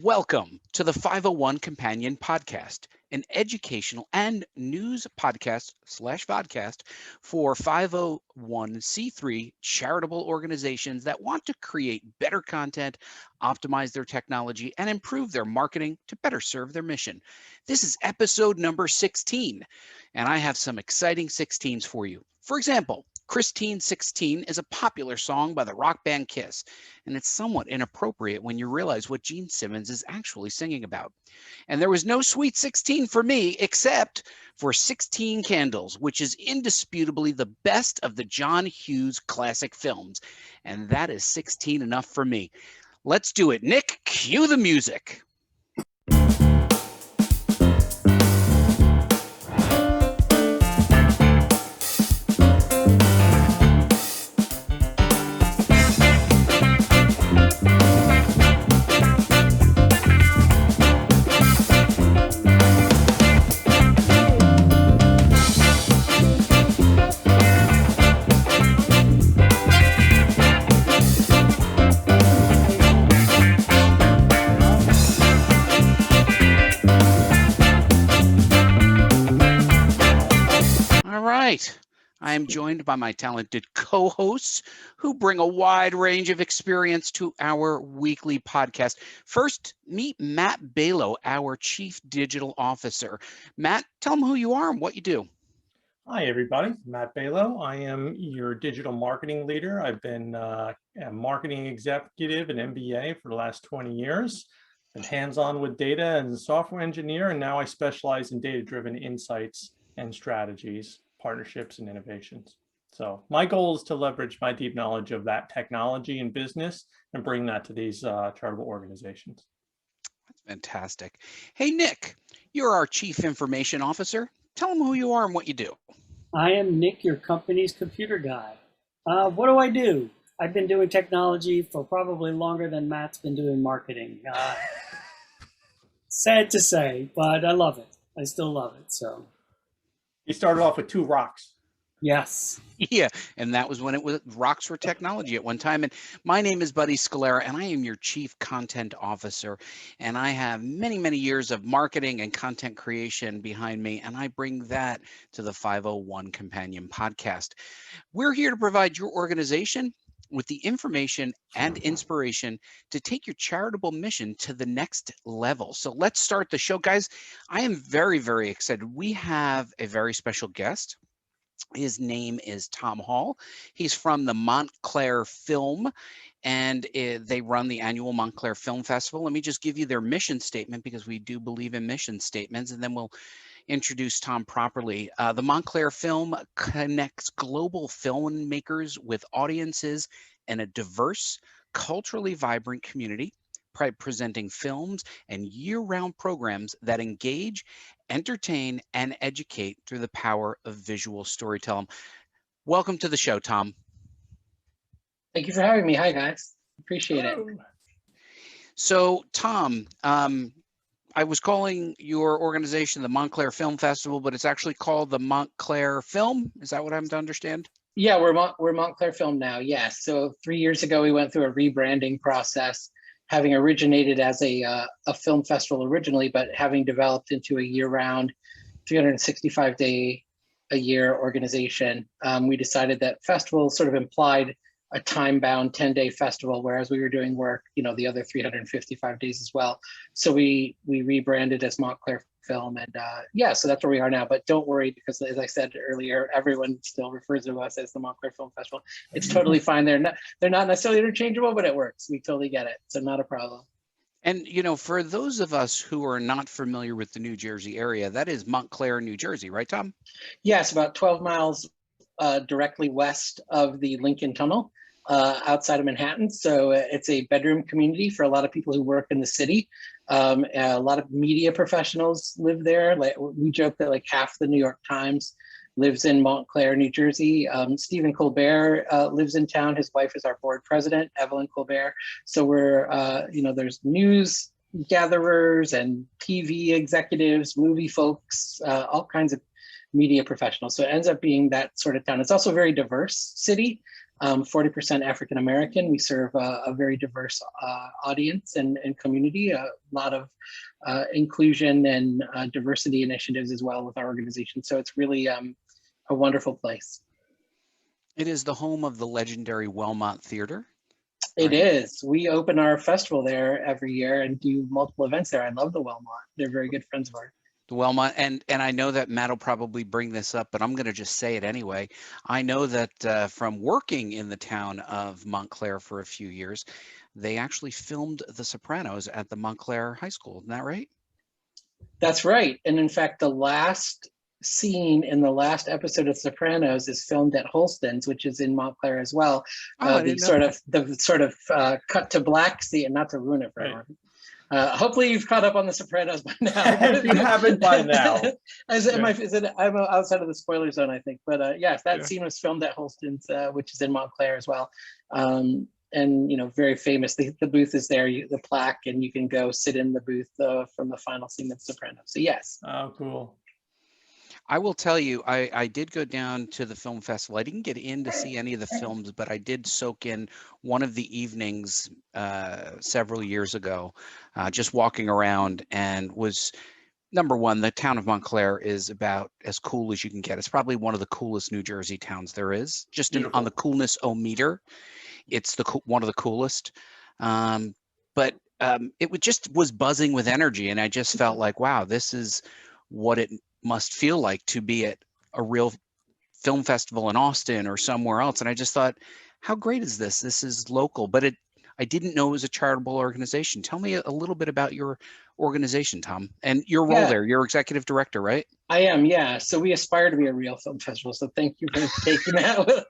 Welcome to the 501 Companion Podcast, an educational and news podcast slash vodcast for 501c3 charitable organizations that want to create better content, optimize their technology, and improve their marketing to better serve their mission. This is episode number 16, and I have some exciting 16s for you. For example, Christine 16 is a popular song by the rock band Kiss, and it's somewhat inappropriate when you realize what Gene Simmons is actually singing about. And there was no Sweet 16 for me except for 16 Candles, which is indisputably the best of the John Hughes classic films. And that is 16 enough for me. Let's do it. Nick, cue the music. I am joined by my talented co-hosts who bring a wide range of experience to our weekly podcast. First, meet Matt Balo, our Chief Digital Officer. Matt, tell them who you are and what you do. Hi, everybody. Matt Balo. I am your digital marketing leader. I've been a marketing executive and MBA for the last 20 years. Been hands-on with data as a software engineer, and now I specialize in data-driven insights and strategies, partnerships, and innovations. So my goal is to leverage my deep knowledge of that technology and business and bring that to these charitable organizations. That's fantastic. Hey, Nick, you're our Chief Information Officer. Tell them who you are and what you do. I am Nick, your company's computer guy. What do I do? I've been doing technology for probably longer than Matt's been doing marketing. Sad to say, but I love it. I still love it. So. You started off with 2 rocks. Yes. Yeah, and that was when it was rocks were technology at one time. And my name is Buddy Scalera, and I am your Chief Content Officer. And I have many, many years of marketing and content creation behind me, and I bring that to the 501 Companion Podcast. We're here to provide your organization with the information and inspiration to take your charitable mission to the next level. So let's start the show, guys. I am very, very excited. We have a very special guest. His name is Tom Hall. He's from the Montclair Film, and they run the annual Montclair Film Festival. Let me just give you their mission statement, because we do believe in mission statements, and then we'll introduce Tom properly. The Montclair Film connects global filmmakers with audiences in a diverse, culturally vibrant community, presenting films and year-round programs that engage, entertain, and educate through the power of visual storytelling. Welcome to the show, Tom. Thank you for having me. Hi, guys. Appreciate it. So, Tom, I was calling your organization the Montclair Film Festival, but it's actually called the Montclair Film. Is that what I'm to understand? Yeah, we're Montclair Film now. Yes. So 3 years ago, we went through a rebranding process, having originated as a film festival originally, but having developed into a year-round, 365-day-a-year organization. We decided that festival sort of implied a time-bound 10-day festival, whereas we were doing work, the other 355 days as well. So we rebranded as Montclair Film, and so that's where we are now. But don't worry, because as I said earlier, everyone still refers to us as the Montclair Film Festival. It's totally fine. They're not necessarily interchangeable, but it works. We totally get it. So not a problem. And, for those of us who are not familiar with the New Jersey area, that is Montclair, New Jersey, right, Tom? Yes, about 12 miles directly west of the Lincoln Tunnel. Outside of Manhattan. So it's a bedroom community for a lot of people who work in the city. A lot of media professionals live there. Like, we joke that like half the New York Times lives in Montclair, New Jersey. Stephen Colbert lives in town. His wife is our board president, Evelyn Colbert. So we're, there's news gatherers and TV executives, movie folks, all kinds of media professionals. So it ends up being that sort of town. It's also a very diverse city. 40% African American. We serve a very diverse audience and community, a lot of inclusion and diversity initiatives as well with our organization. So it's really a wonderful place. It is the home of the legendary Wellmont Theater. It right? is. We open our festival there every year and do multiple events there. I love the Wellmont. They're very good friends of ours. The Wellmont, and I know that Matt will probably bring this up, but I'm going to just say it anyway. I know that from working in the town of Montclair for a few years, they actually filmed The Sopranos at the Montclair High School. Isn't that right? That's right. And in fact, the last scene in the last episode of Sopranos is filmed at Holston's, which is in Montclair as well. Oh, I The didn't know sort of cut to black scene, not to ruin it for everyone. Hopefully you've caught up on the Sopranos by now. If you haven't by now. I'm outside of the spoiler zone, I think. But yes, that scene was filmed at Holston's, which is in Montclair as well. And very famous. The booth is there, the plaque, and you can go sit in the booth from the final scene of The Sopranos. So yes. Oh, cool. I will tell you, I did go down to the film festival. I didn't get in to see any of the films, but I did soak in one of the evenings several years ago, just walking around, and was, number one, the town of Montclair is about as cool as you can get. It's probably one of the coolest New Jersey towns there is, just on the coolness-o-meter. It's one of the coolest. But it just was buzzing with energy, and I just felt like, wow, this is what it must feel like to be at a real film festival in Austin or somewhere else. And I just thought, how great is this? This is local, but I didn't know it was a charitable organization. Tell me a little bit about your organization, Tom, and your role there. You're executive director, right? I am, yeah. So we aspire to be a real film festival. So thank you for taking that.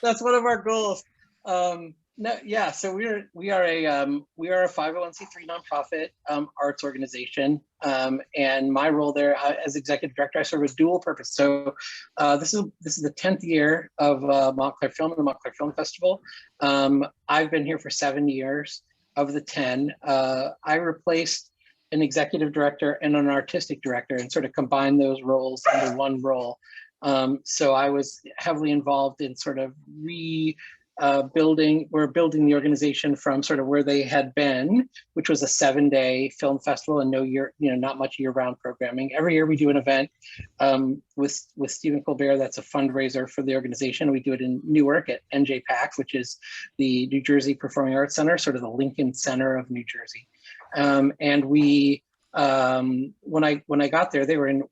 That's one of our goals. So we are a 501c3 nonprofit arts organization, and my role there as executive director, I serve a dual purpose. So this is the 10th year of Montclair Film and the Montclair Film Festival. I've been here for 7 years. Of the 10, I replaced an executive director and an artistic director, and sort of combined those roles into one role. So I was heavily involved in sort of building the organization from sort of where they had been, which was a 7-day film festival and not much year-round programming. Every year we do an event with Stephen Colbert. That's a fundraiser for the organization. We do it in Newark at NJPAC, which is the New Jersey Performing Arts Center, sort of the Lincoln Center of New Jersey. And we, when I got there, they were in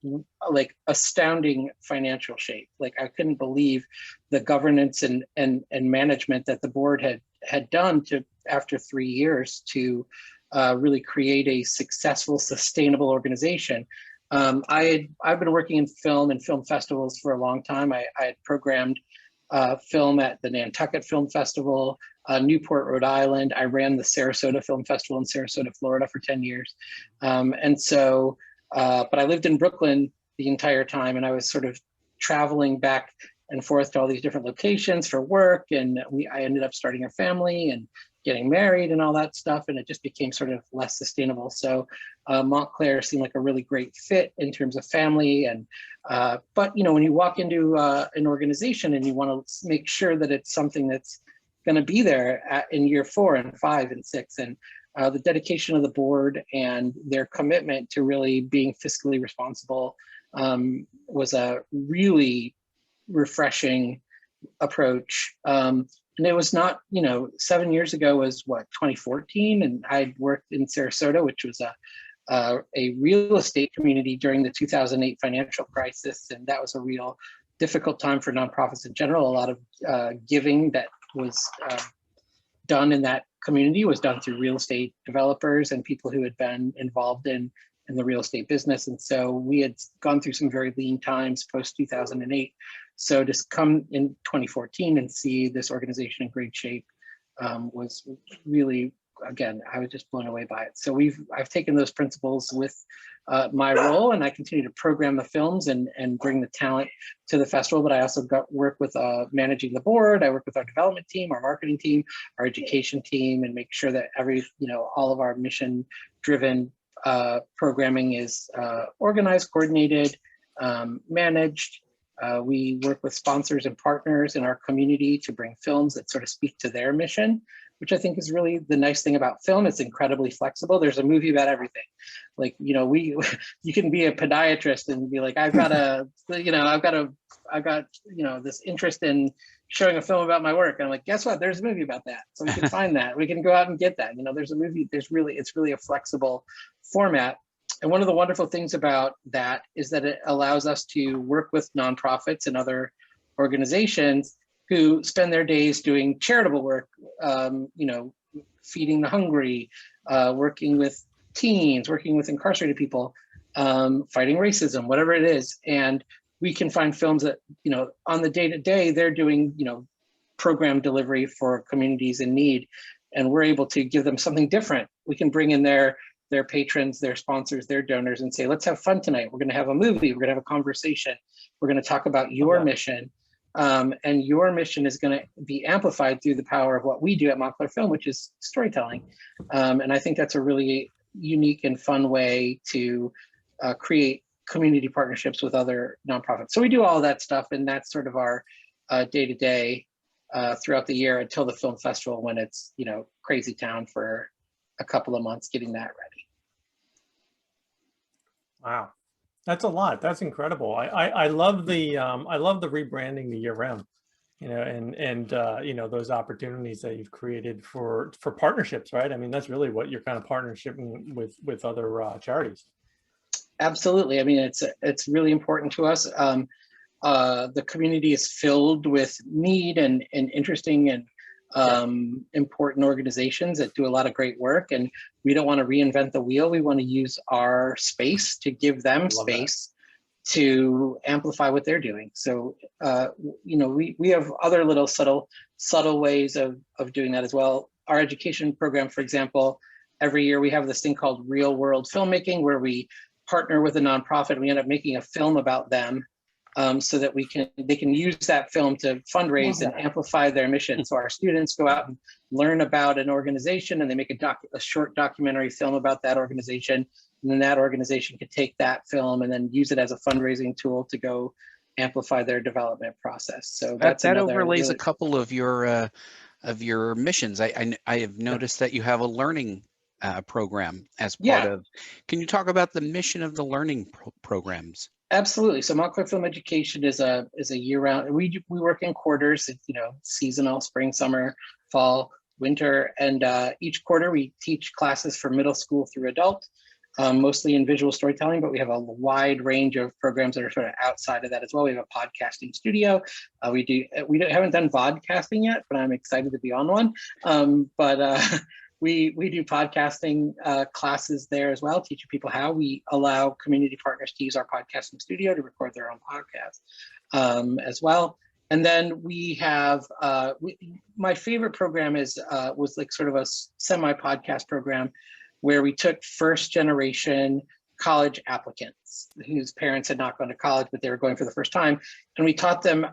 like astounding financial shape. Like I couldn't believe the governance and management that the board had done after 3 years to really create a successful, sustainable organization. I've been working in film and film festivals for a long time. I had programmed film at the Nantucket Film Festival, Newport, Rhode Island. I ran the Sarasota Film Festival in Sarasota, Florida for 10 years. But I lived in Brooklyn the entire time, and I was sort of traveling back and forth to all these different locations for work. And I ended up starting a family and getting married and all that stuff. And it just became sort of less sustainable. So Montclair seemed like a really great fit in terms of family. And but when you walk into an organization and you want to make sure that it's something that's going to be there in year 4 and 5 and 6, and the dedication of the board and their commitment to really being fiscally responsible was a really refreshing approach. And it was not, 7 years ago was 2014, and I'd worked in Sarasota, which was a real estate community during the 2008 financial crisis, and that was a real difficult time for nonprofits in general. A lot of giving that was done in that community was done through real estate developers and people who had been involved in the real estate business. And so we had gone through some very lean times post 2008. So to come in 2014 and see this organization in great shape was really, again, I was just blown away by it. So I've taken those principles with my role, and I continue to program the films and bring the talent to the festival. But I also work with managing the board. I work with our development team, our marketing team, our education team, and make sure that all of our mission-driven programming is organized, coordinated, managed, We work with sponsors and partners in our community to bring films that sort of speak to their mission, which I think is really the nice thing about film. It's incredibly flexible. There's a movie about everything. Like, you know, you can be a podiatrist and be like, I've got, you know, this interest in showing a film about my work. And I'm like, guess what? There's a movie about that. So we can find that. We can go out and get that. You know, there's a movie, it's really a flexible format. And one of the wonderful things about that is that it allows us to work with nonprofits and other organizations who spend their days doing charitable work, you know, feeding the hungry, working with teens, working with incarcerated people, fighting racism, whatever it is. And we can find films that, you know, on the day-to-day, they're doing, you know, program delivery for communities in need. And we're able to give them something different. We can bring in their patrons, their sponsors, their donors, and say, let's have fun tonight. We're going to have a movie. We're going to have a conversation. We're going to talk about your mission. And your mission is going to be amplified through the power of what we do at Montclair Film, which is storytelling. And I think that's a really unique and fun way to create community partnerships with other nonprofits. So we do all that stuff, and that's sort of our day-to-day throughout the year until the film festival, when it's, you know, crazy town for a couple of months getting that ready. Wow, that's a lot. That's incredible. I love the rebranding the year round, you know, and you know, those opportunities that you've created for partnerships, right? I mean, that's really what you're kind of partnershiping with other charities. Absolutely. I mean, it's really important to us. The community is filled with need and interesting and important organizations that do a lot of great work, and we don't want to reinvent the wheel. We want to use our space to give them space to amplify what they're doing. So, you know, we have other little subtle ways of doing that as well. Our education program, for example, every year we have this thing called real world filmmaking, where we partner with a nonprofit. We end up making a film about them, so that they can use that film to fundraise and amplify their mission. So our students go out and learn about an organization, and they make a short documentary film about that organization. And then that organization could take that film and then use it as a fundraising tool to go amplify their development process. So that overlays a couple of your missions. I have noticed that you have a learning program as part of. Can you talk about the mission of the learning programs? Absolutely. So Montclair Film Education is a year-round. We work in quarters. It's, you know, seasonal: spring, summer, fall, winter, and each quarter we teach classes from middle school through adult, mostly in visual storytelling. But we have a wide range of programs that are sort of outside of that as well. We have a podcasting studio. We haven't done vodcasting yet, but I'm excited to be on one. We do podcasting classes there as well, teaching people how. We allow community partners to use our podcasting studio to record their own podcast as well. And then we have, my favorite program was like sort of a semi-podcast program where we took first generation college applicants whose parents had not gone to college, but they were going for the first time. And we taught them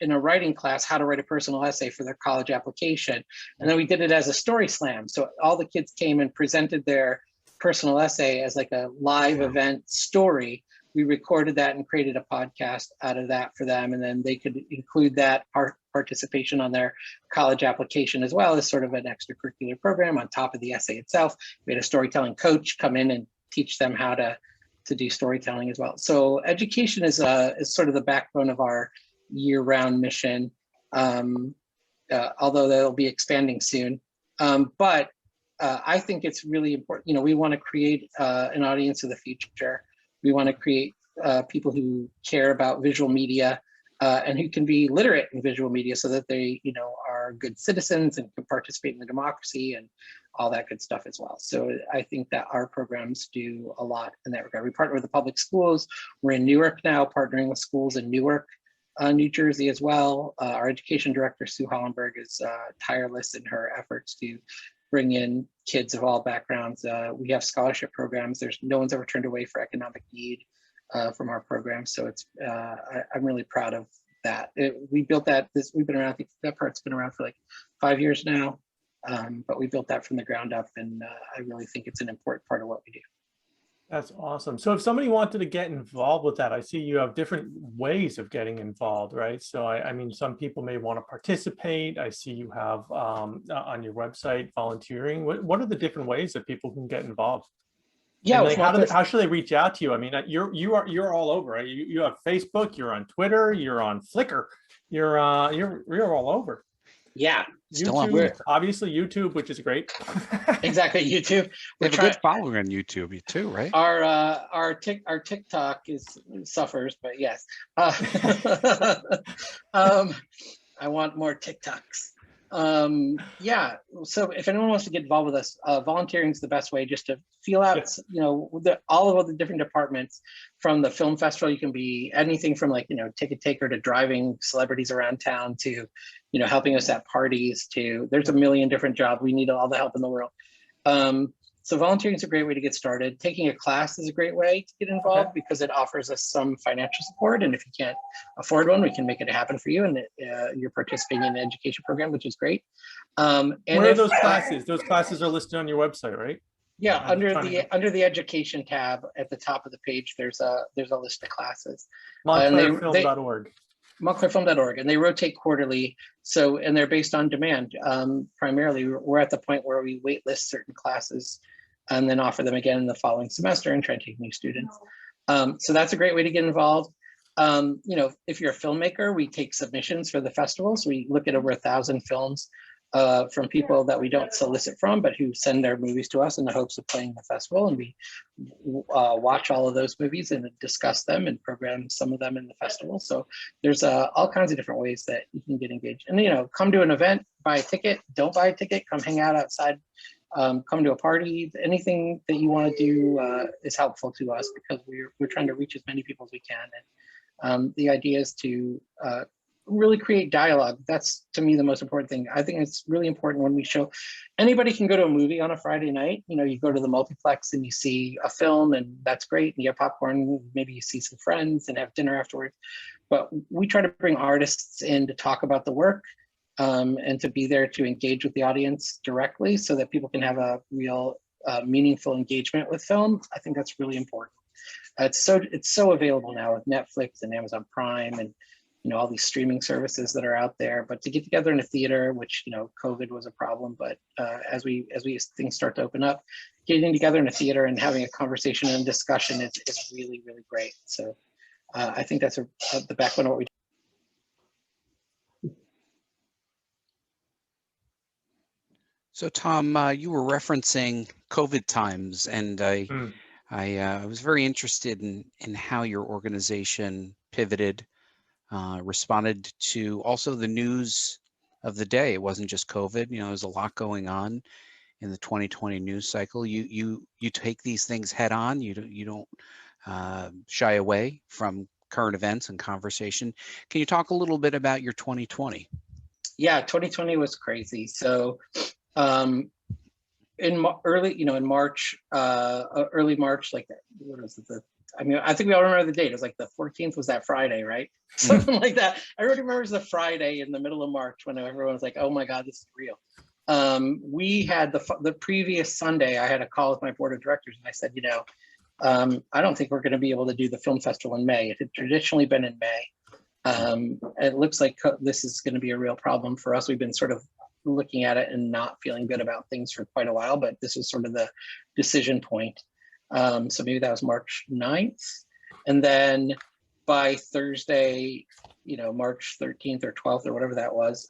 in a writing class how to write a personal essay for their college application. And then we did it as a story slam. So all the kids came and presented their personal essay as like a live event story. We recorded that and created a podcast out of that for them. And then they could include that participation on their college application as well as sort of an extracurricular program on top of the essay itself. We had a storytelling coach come in and teach them how to do storytelling as well. So education is sort of the backbone of our year-round mission, although that'll be expanding soon. But I think it's really important. You know, we want to create an audience of the future. We want to create people who care about visual media and who can be literate in visual media, so that they, you know, are good citizens and can participate in the democracy and all that good stuff as well. So I think that our programs do a lot in that regard. We partner with the public schools. We're in Newark now, partnering with schools in Newark, New Jersey as well. Our education director, Sue Hollenberg, is tireless in her efforts to bring in kids of all backgrounds. We have scholarship programs. No one's ever turned away for economic need from our program. So it's I'm really proud of that. We built that. We've been around. I think that part's been around for like 5 years now, but we built that from the ground up, and I really think it's an important part of what we do. That's awesome. So if somebody wanted to get involved with that, I see you have different ways of getting involved, right? So I mean, some people may want to participate. I see you have on your website volunteering. What are the different ways that people can get involved? Yeah, And with like, Montclair, how should they reach out to you? I mean, you're all over, right? You have Facebook, you're on Twitter, you're on Flickr, you're all over. yeah, Still on YouTube, Flickr. obviously YouTube, which is great. exactly. YouTube. They We're have a trying. good following on YouTube too, right? Our TikTok suffers, but yes. Um, I want more TikToks. Yeah. So if anyone wants to get involved with us, volunteering is the best way, just to feel out, all of the different departments. From the film festival, you can be anything from like, ticket taker to driving celebrities around town to, helping us at parties to, there's a million different jobs. We need all the help in the world. So volunteering is a great way to get started. Taking a class is a great way to get involved because it offers us some financial support. And if you can't afford one, we can make it happen for you. And you're participating in an education program, which is great. And where are those classes? Those classes are listed on your website, right? Yeah, under the education tab at the top of the page, there's a list of classes. MontclairFilm.org. MontclairFilm.org, and they rotate quarterly. So, and they're based on demand. Primarily, we're at the point where we wait list certain classes and then offer them again in the following semester and try to take new students. So that's a great way to get involved. If you're a filmmaker, we take submissions for the festivals. We look at over 1,000 films from people that we don't solicit from, but who send their movies to us in the hopes of playing the festival. And we watch all of those movies and discuss them and program some of them in the festival. So there's all kinds of different ways that you can get engaged. And, come to an event, buy a ticket, don't buy a ticket, come hang out outside, come to a party. Anything that you want to do is helpful to us because we're trying to reach as many people as we can. And the idea is to really create dialogue. That's, to me, the most important thing. I think it's really important when we show, anybody can go to a movie on a Friday night. You go to the multiplex and you see a film, and that's great. And you have popcorn, maybe you see some friends and have dinner afterwards. But we try to bring artists in to talk about the work and to be there to engage with the audience directly so that people can have a real meaningful engagement with film. I think that's really important. It's so available now with Netflix and Amazon Prime and all these streaming services that are out there. But to get together in a theater, which COVID was a problem, but as things start to open up, getting together in a theater and having a conversation and discussion is really, really great. So I think that's the backbone of what we do. So Tom, you were referencing COVID times, and I was very interested in how your organization pivoted, responded to also the news of the day. It wasn't just COVID. There's a lot going on in the 2020 news cycle. You take these things head on. You don't shy away from current events and conversation. Can you talk a little bit about your 2020? Yeah, 2020 was crazy. So in March, early March, like what was it? I think we all remember the date. It was like the 14th was that Friday, right? Something like that. Everybody remembers the Friday in the middle of March when everyone was like, oh my God, this is real. We had the previous Sunday, I had a call with my board of directors and I said, I don't think we're going to be able to do the film festival in May. It had traditionally been in May. It looks like this is going to be a real problem for us. We've been sort of looking at it and not feeling good about things for quite a while, but this was sort of the decision point. So maybe that was March 9th. And then by Thursday, March 13th or 12th or whatever that was,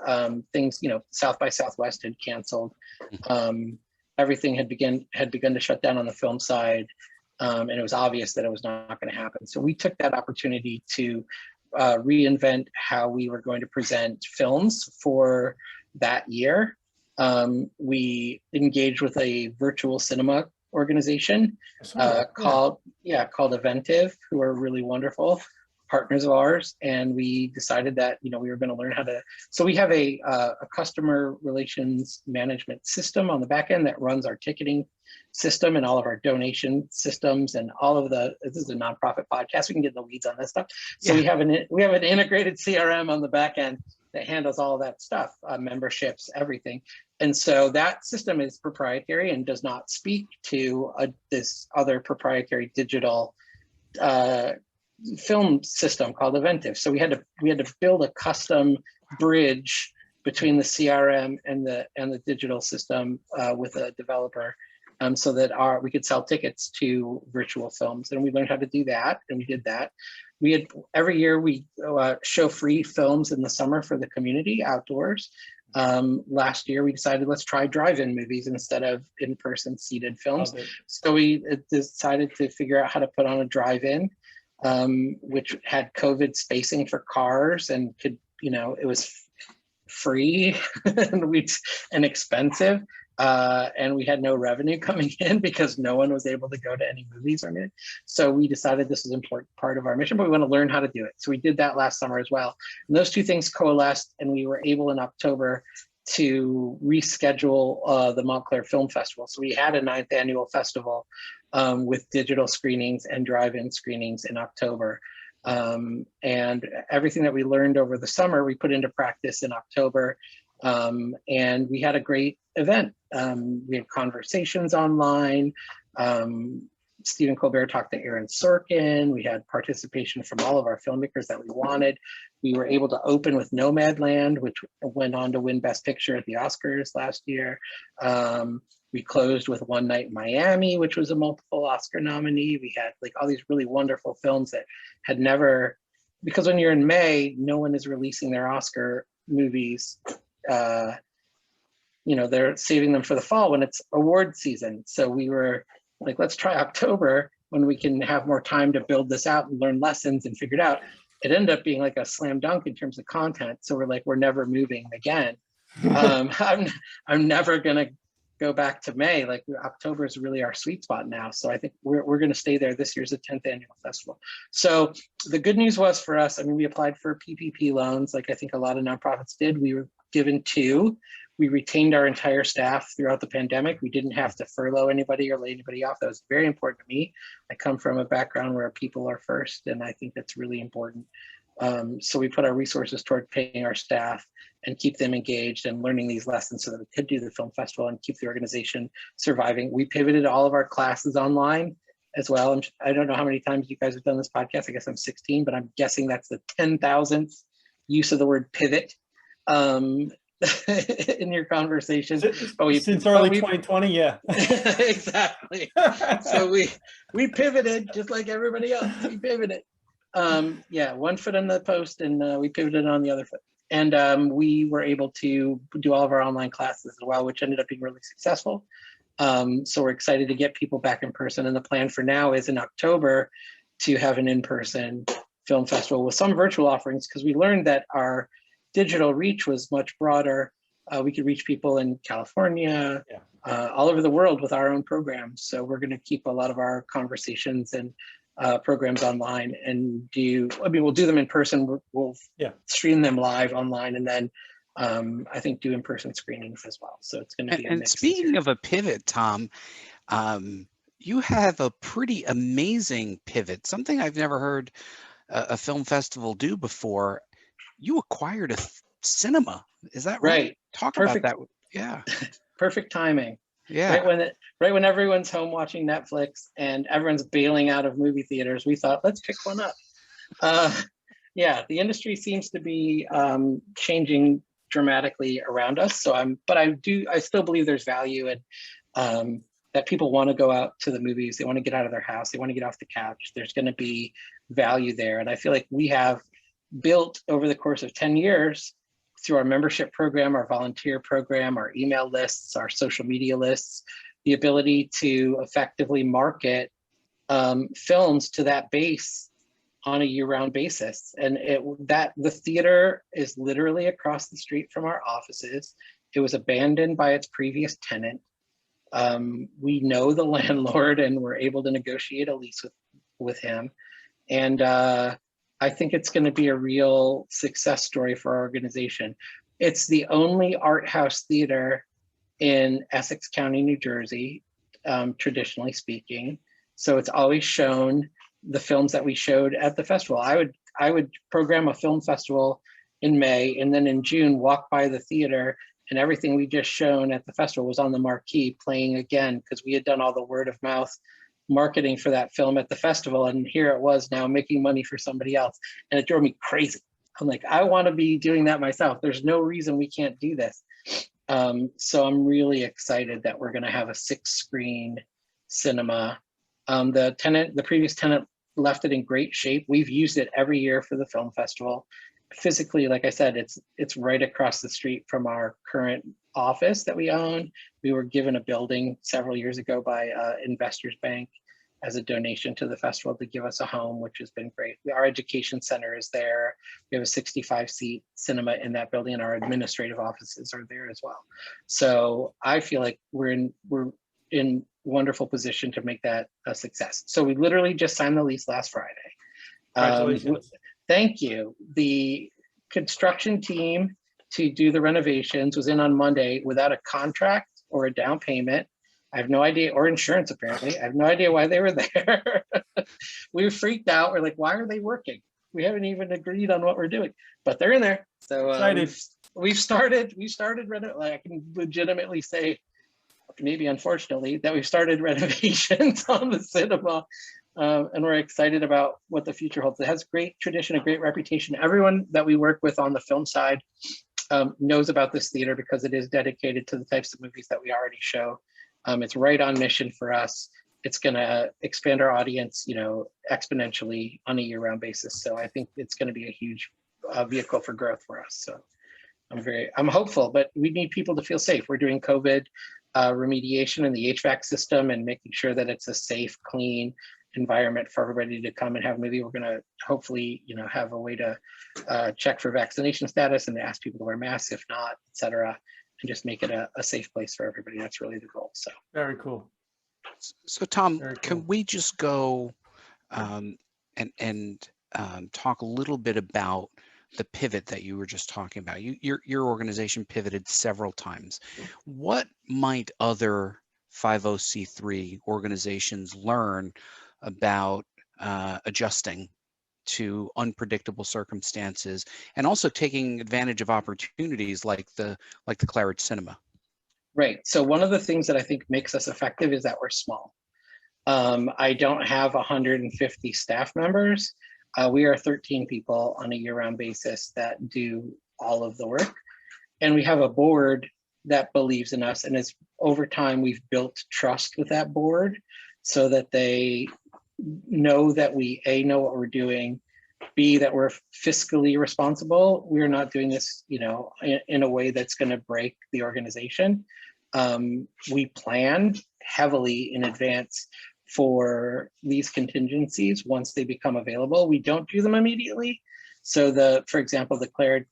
things, South by Southwest had canceled. Everything had begun to shut down on the film side. And it was obvious that it was not going to happen. So we took that opportunity to reinvent how we were going to present films for that year. We engaged with a virtual cinema organization called Eventive, who are really wonderful partners of ours, and we decided that we were going to learn how to. So we have a customer relations management system on the back end that runs our ticketing system and all of our donation systems and all of the. This is a nonprofit podcast. We can get in the weeds on this stuff. So we have an integrated CRM on the back end that handles all of that stuff, memberships, everything. And so that system is proprietary and does not speak to this other proprietary digital film system called Eventive. So we had to build a custom bridge between the CRM and the digital system with a developer, so that we could sell tickets to virtual films. And we learned how to do that, and we did that. Every year we show free films in the summer for the community outdoors. Last year we decided, let's try drive-in movies instead of in-person seated films. So we decided to figure out how to put on a drive-in, which had COVID spacing for cars and could, it was free and expensive. And we had no revenue coming in because no one was able to go to any movies or anything. So we decided this was an important part of our mission, but we want to learn how to do it. So we did that last summer as well. And those two things coalesced, and we were able in October to reschedule the Montclair Film Festival. So we had a 9th annual festival with digital screenings and drive-in screenings in October. And everything that we learned over the summer, we put into practice in October. And we had a great event. We had conversations online. Stephen Colbert talked to Aaron Sorkin. We had participation from all of our filmmakers that we wanted. We were able to open with Nomadland, which went on to win Best Picture at the Oscars last year. We closed with One Night in Miami, which was a multiple Oscar nominee. We had like all these really wonderful films that had never, because when you're in May, no one is releasing their Oscar movies. They're saving them for the fall when it's award season. So we were like, let's try October when we can have more time to build this out and learn lessons and figure it out. It ended up being like a slam dunk in terms of content. So we're like, we're never moving again. I'm never gonna go back to May. Like October is really our sweet spot now. So I think we're gonna stay there. This year's the 10th annual festival. So the good news was for us, we applied for PPP loans, like I think a lot of nonprofits did. We were given 2. We retained our entire staff throughout the pandemic. We didn't have to furlough anybody or lay anybody off. That was very important to me. I come from a background where people are first, and I think that's really important. So we put our resources toward paying our staff and keep them engaged and learning these lessons so that we could do the film festival and keep the organization surviving. We pivoted all of our classes online as well. I don't know how many times you guys have done this podcast. I guess I'm 16, but I'm guessing that's the 10,000th use of the word pivot. In your conversation. Since early 2020, yeah. Exactly. So we pivoted just like everybody else. We pivoted. One foot on the post, and we pivoted on the other foot. And we were able to do all of our online classes as well, which ended up being really successful. So we're excited to get people back in person. And the plan for now is in October to have an in-person film festival with some virtual offerings, because we learned that our digital reach was much broader. We could reach people in California, all over the world with our own programs. So we're going to keep a lot of our conversations and programs online and we'll do them in person. We'll stream them live online, and then I think do in-person screenings as well. So it's going to be a mix. And speaking of a pivot, Tom, you have a pretty amazing pivot, something I've never heard a film festival do before. You acquired a cinema, is that right? Talk about that. Yeah. Perfect timing. Yeah. Right when everyone's home watching Netflix and everyone's bailing out of movie theaters, we thought, let's pick one up. The industry seems to be changing dramatically around us. So I still believe there's value in that people want to go out to the movies. They want to get out of their house. They want to get off the couch. There's going to be value there. And I feel like we have built over the course of 10 years through our membership program, our volunteer program, our email lists, our social media lists, the ability to effectively market films to that base on a year-round basis. And the theater is literally across the street from our offices. It was abandoned by its previous tenant. We know the landlord and we're able to negotiate a lease with him. And I think it's going to be a real success story for our organization. It's the only art house theater in Essex County, New Jersey, traditionally speaking. So it's always shown the films that we showed at the festival. I would program a film festival in May, and then in June walked by the theater, and everything we just shown at the festival was on the marquee playing again, because we had done all the word of mouth marketing for that film at the festival, and here it was now making money for somebody else, and it drove me crazy. I'm like, I want to be doing that myself. There's no reason we can't do this. So I'm really excited that we're going to have a 6-screen cinema. The previous tenant left it in great shape. We've used it every year for the film festival. Physically, like I said, it's right across the street from our current office that we own. We were given a building several years ago by Investors Bank as a donation to the festival to give us a home, which has been great. Our education center is there. We have a 65-seat cinema in that building, and our administrative offices are there as well. So I feel like we're in wonderful position to make that a success. So we literally just signed the lease last Friday. Congratulations. Thank you. The construction team to do the renovations was in on Monday without a contract or a down payment. I have no idea, or insurance apparently. I have no idea why they were there. We were freaked out. We're like, why are they working? We haven't even agreed on what we're doing, but they're in there. So we've started like, I can legitimately say, maybe unfortunately, that we've started renovations on the cinema. And we're excited about what the future holds. It has great tradition, a great reputation. Everyone that we work with on the film side knows about this theater because it is dedicated to the types of movies that we already show. It's right on mission for us. It's going to expand our audience, exponentially on a year-round basis. So I think it's going to be a huge vehicle for growth for us. So I'm hopeful, but we need people to feel safe. We're doing COVID remediation in the HVAC system and making sure that it's a safe, clean environment for everybody to come and have. Maybe we're going to hopefully, have a way to check for vaccination status and ask people to wear masks, if not, et cetera, and just make it a safe place for everybody. That's really the goal. So very cool. So Tom, Very cool. Can we just go and talk a little bit about the pivot that you were just talking about? Your organization pivoted several times. What might other 50c3 organizations learn about adjusting to unpredictable circumstances and also taking advantage of opportunities like the Claridge Cinema? Right. So one of the things that I think makes us effective is that we're small. I don't have 150 staff members. We are 13 people on a year-round basis that do all of the work. And we have a board that believes in us. And as over time, we've built trust with that board so that they know that we, A, know what we're doing, B, that we're fiscally responsible. We're not doing this, in a way that's going to break the organization. We plan heavily in advance for these contingencies once they become available. We don't do them immediately. So for example, the Claridge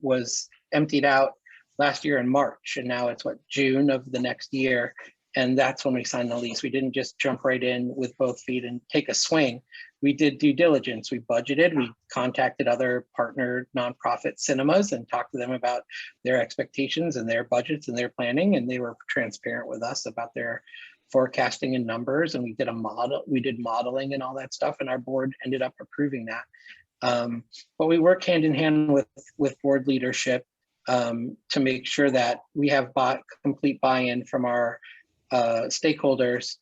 was emptied out last year in March, and now it's June of the next year. And that's when we signed the lease. We didn't just jump right in with both feet and take a swing. We did due diligence. We budgeted, we contacted other partner nonprofit cinemas and talked to them about their expectations and their budgets and their planning. And they were transparent with us about their forecasting and numbers. And we did modeling and all that stuff. And our board ended up approving that. But we work hand in hand with board leadership to make sure that we have complete buy-in from our stakeholders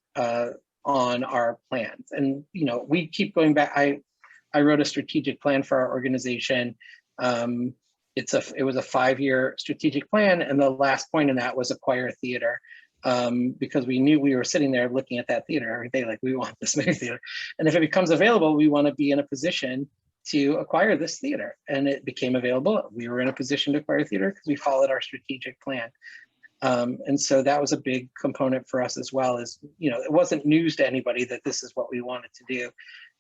on our plans. And we keep going back. I wrote a strategic plan for our organization. It was a 5-year strategic plan, and the last point in that was acquire a theater, because we knew we were sitting there looking at that theater every day, like, we want this movie theater, and if it becomes available, we want to be in a position to acquire this theater. And it became available. We were in a position to acquire a theater because we followed our strategic plan. And so that was a big component for us as well. As it wasn't news to anybody that this is what we wanted to do,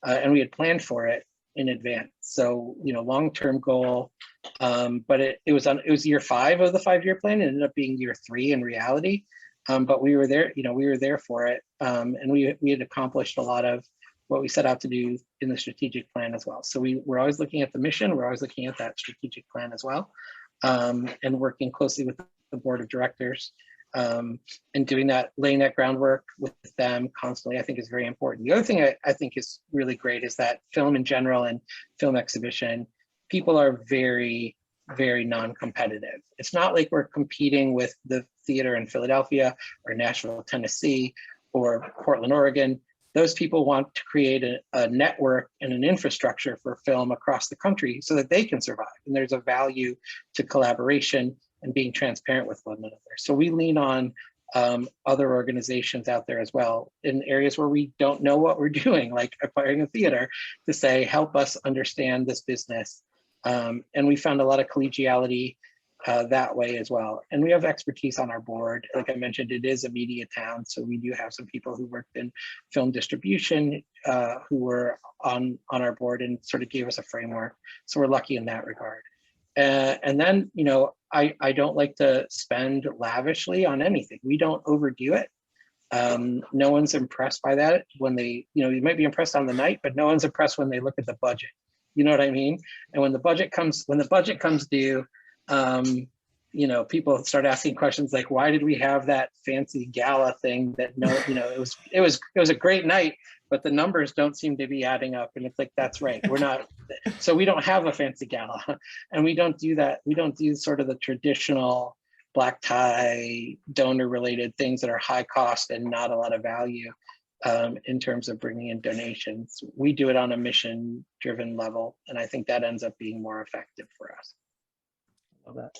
and we had planned for it in advance. So long-term goal, but it was year 5 of the 5-year plan. It ended up being year 3 in reality, but we were there. We were there for it, and we had accomplished a lot of what we set out to do in the strategic plan as well. So we're always looking at the mission. We're always looking at that strategic plan as well, and working closely with the board of directors, and doing that, laying that groundwork with them constantly, I think is very important. The other thing I think is really great is that film in general and film exhibition people are very, very non-competitive. It's not like we're competing with the theater in Philadelphia or Nashville, Tennessee, or Portland, Oregon. Those people want to create a network and an infrastructure for film across the country so that they can survive. And there's a value to collaboration and being transparent with one another. So we lean on other organizations out there as well in areas where we don't know what we're doing, like acquiring a theater, to say, help us understand this business. And we found a lot of collegiality that way as well. And we have expertise on our board. Like I mentioned, it is a media town. So we do have some people who worked in film distribution who were on our board and sort of gave us a framework. So we're lucky in that regard. And then, you know, I don't like to spend lavishly on anything. We don't overdo it. No one's impressed by that when they, you know, you might be impressed on the night, but no one's impressed when they look at the budget. You know what I mean? And when the budget comes due, you know, people start asking questions like, why did we have that fancy gala thing that no, you know, it was a great night, but the numbers don't seem to be adding up. And it's like, that's right. We're not, so we don't have a fancy gala, and we don't do that. We don't do sort of the traditional black tie donor related things that are high cost and not a lot of value in terms of bringing in donations. We do it on a mission driven level. And I think that ends up being more effective for us. Love that.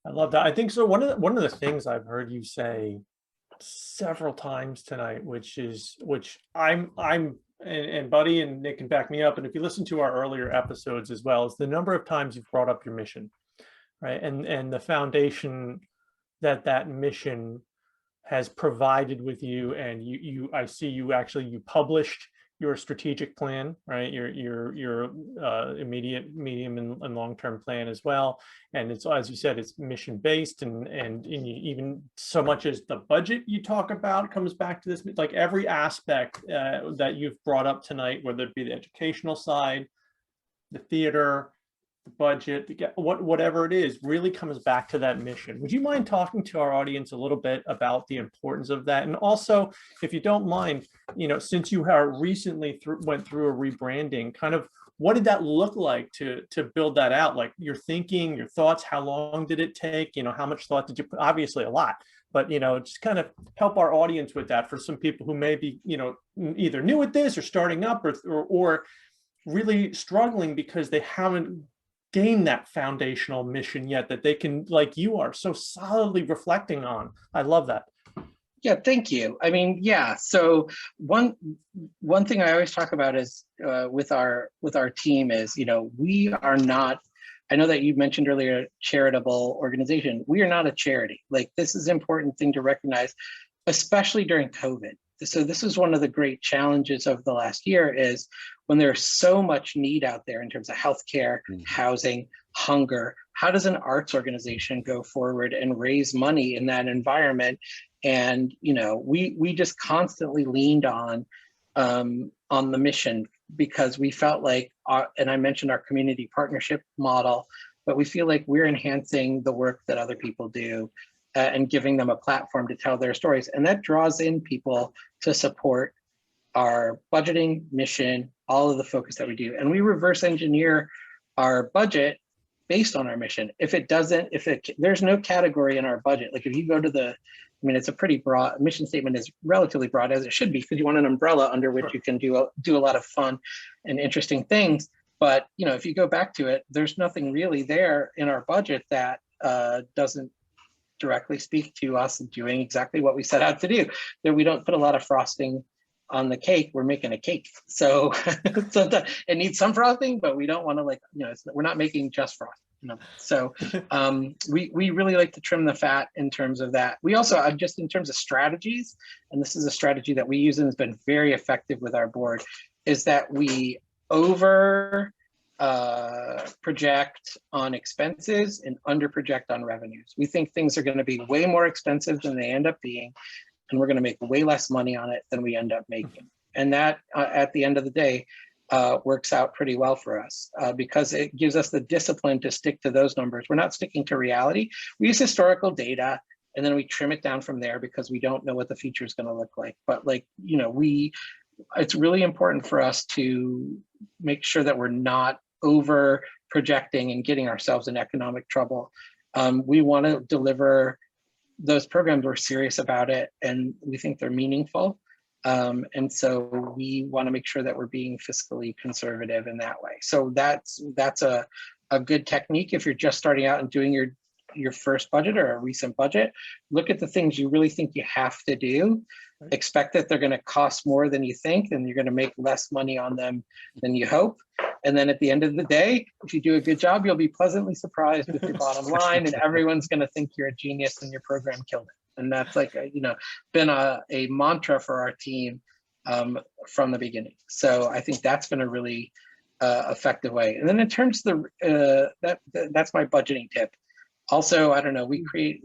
I love that. I think so. One of the things I've heard you say several times tonight, which I'm and Buddy and Nick can back me up. And if you listen to our earlier episodes as well, is the number of times you've brought up your mission, right? And the foundation that mission has provided with you. And I see you published your strategic plan, right? Your immediate, medium, and long-term plan as well. And it's, as you said, it's mission-based, and even so much as the budget you talk about comes back to this, like every aspect that you've brought up tonight, whether it be the educational side, the theater, the budget, whatever it is, really comes back to that mission. Would you mind talking to our audience a little bit about the importance of that? And also, if you don't mind, you know, since you have recently went through a rebranding, kind of what did that look like to build that out? Like your thinking, your thoughts, how long did it take? You know, how much thought did you put? Obviously a lot, but, you know, just kind of help our audience with that for some people who may be, you know, either new at this or starting up or really struggling because they haven't gain that foundational mission yet that they can, like you are, so solidly reflecting on. I love that. Yeah, thank you. I mean, yeah. So one thing I always talk about is with our team is, you know, we are not. I know that you mentioned earlier, charitable organization. We are not a charity. Like, this is an important thing to recognize, especially during COVID. So this is one of the great challenges of the last year, is when there's so much need out there in terms of healthcare, housing, hunger. How does an arts organization go forward and raise money in that environment? And, you know, we just constantly leaned on the mission, because we felt like, and I mentioned our community partnership model, but we feel like we're enhancing the work that other people do and giving them a platform to tell their stories. And that draws in people to support our budgeting, mission, all of the focus that we do. And we reverse engineer our budget based on our mission. There's no category in our budget. Like, if you go to it's a pretty broad mission statement, is relatively broad, as it should be, because you want an umbrella under which you can do a lot of fun and interesting things. But, you know, if you go back to it, there's nothing really there in our budget that doesn't directly speak to us doing exactly what we set out to do. That we don't put a lot of frosting on the cake. We're making a cake, so it needs some frosting, but we don't want to, like, you know, we're not making just frosting. You know? So we really like to trim the fat in terms of that. We also, just in terms of strategies, and this is a strategy that we use and has been very effective with our board, is that we over project on expenses and under project on revenues. We think things are going to be way more expensive than they end up being, and we're going to make way less money on it than we end up making. And that, at the end of the day, works out pretty well for us because it gives us the discipline to stick to those numbers. We're not sticking to reality. We use historical data, and then we trim it down from there because we don't know what the future is going to look like. But, like, you know, it's really important for us to make sure that we're not over projecting and getting ourselves in economic trouble. We want to deliver those programs. We're serious about it, and we think they're meaningful. And so we want to make sure that we're being fiscally conservative in that way. So that's a good technique if you're just starting out and doing your first budget or a recent budget. Look at the things you really think you have to do. Expect that they're going to cost more than you think, and you're going to make less money on them than you hope. And then at the end of the day, if you do a good job, you'll be pleasantly surprised with your bottom line, and everyone's going to think you're a genius and your program killed it. And that's like been a mantra for our team from the beginning. So I think that's been a really effective way. And then in terms of that's my budgeting tip. Also, I don't know, we